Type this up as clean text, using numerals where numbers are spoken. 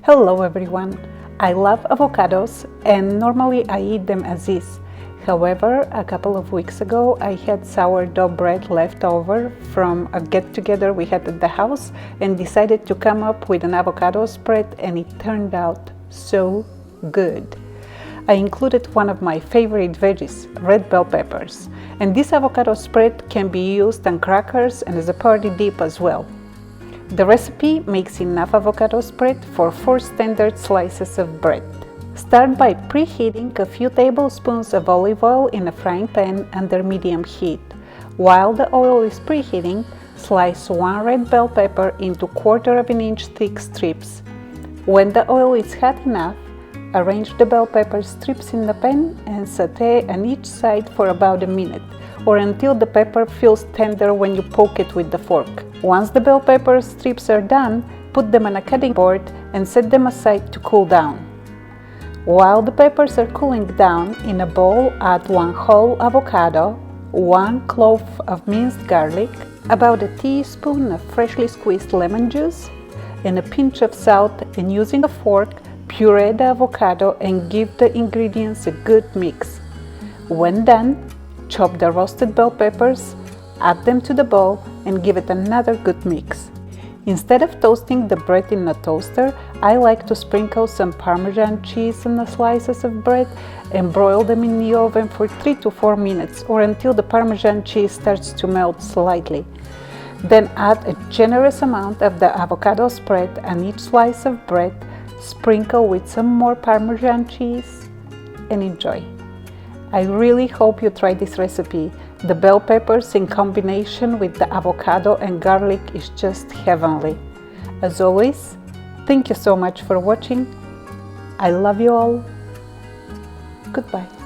Hello everyone! I love avocados and normally I eat them as is. However, a couple of weeks ago I had sourdough bread left over from a get-together we had at the house and decided to come up with an avocado spread, and it turned out so good. I included one of my favorite veggies, red bell peppers, and this avocado spread can be used on crackers and as a party dip as well. The recipe makes enough avocado spread for 4 standard slices of bread. Start by preheating a few tablespoons of olive oil in a frying pan under medium heat. While the oil is preheating, slice 1 red bell pepper into 1/4 inch thick strips. When the oil is hot enough, arrange the bell pepper strips in the pan and sauté on each side for about a minute, or until the pepper feels tender when you poke it with the fork. Once the bell pepper strips are done, put them on a cutting board and set them aside to cool down. While the peppers are cooling down, in a bowl add 1 whole avocado, 1 clove of minced garlic, about a teaspoon of freshly squeezed lemon juice, and a pinch of salt, and using a fork, puree the avocado and give the ingredients a good mix. When done, chop the roasted bell peppers, add them to the bowl, and give it another good mix. Instead of toasting the bread in a toaster, I like to sprinkle some Parmesan cheese on the slices of bread and broil them in the oven for 3 to 4 minutes, or until the Parmesan cheese starts to melt slightly. Then add a generous amount of the avocado spread on each slice of bread, sprinkle with some more Parmesan cheese, and enjoy. I really hope you try this recipe. The bell peppers in combination with the avocado and garlic is just heavenly. As always, thank you so much for watching. I love you all. Goodbye.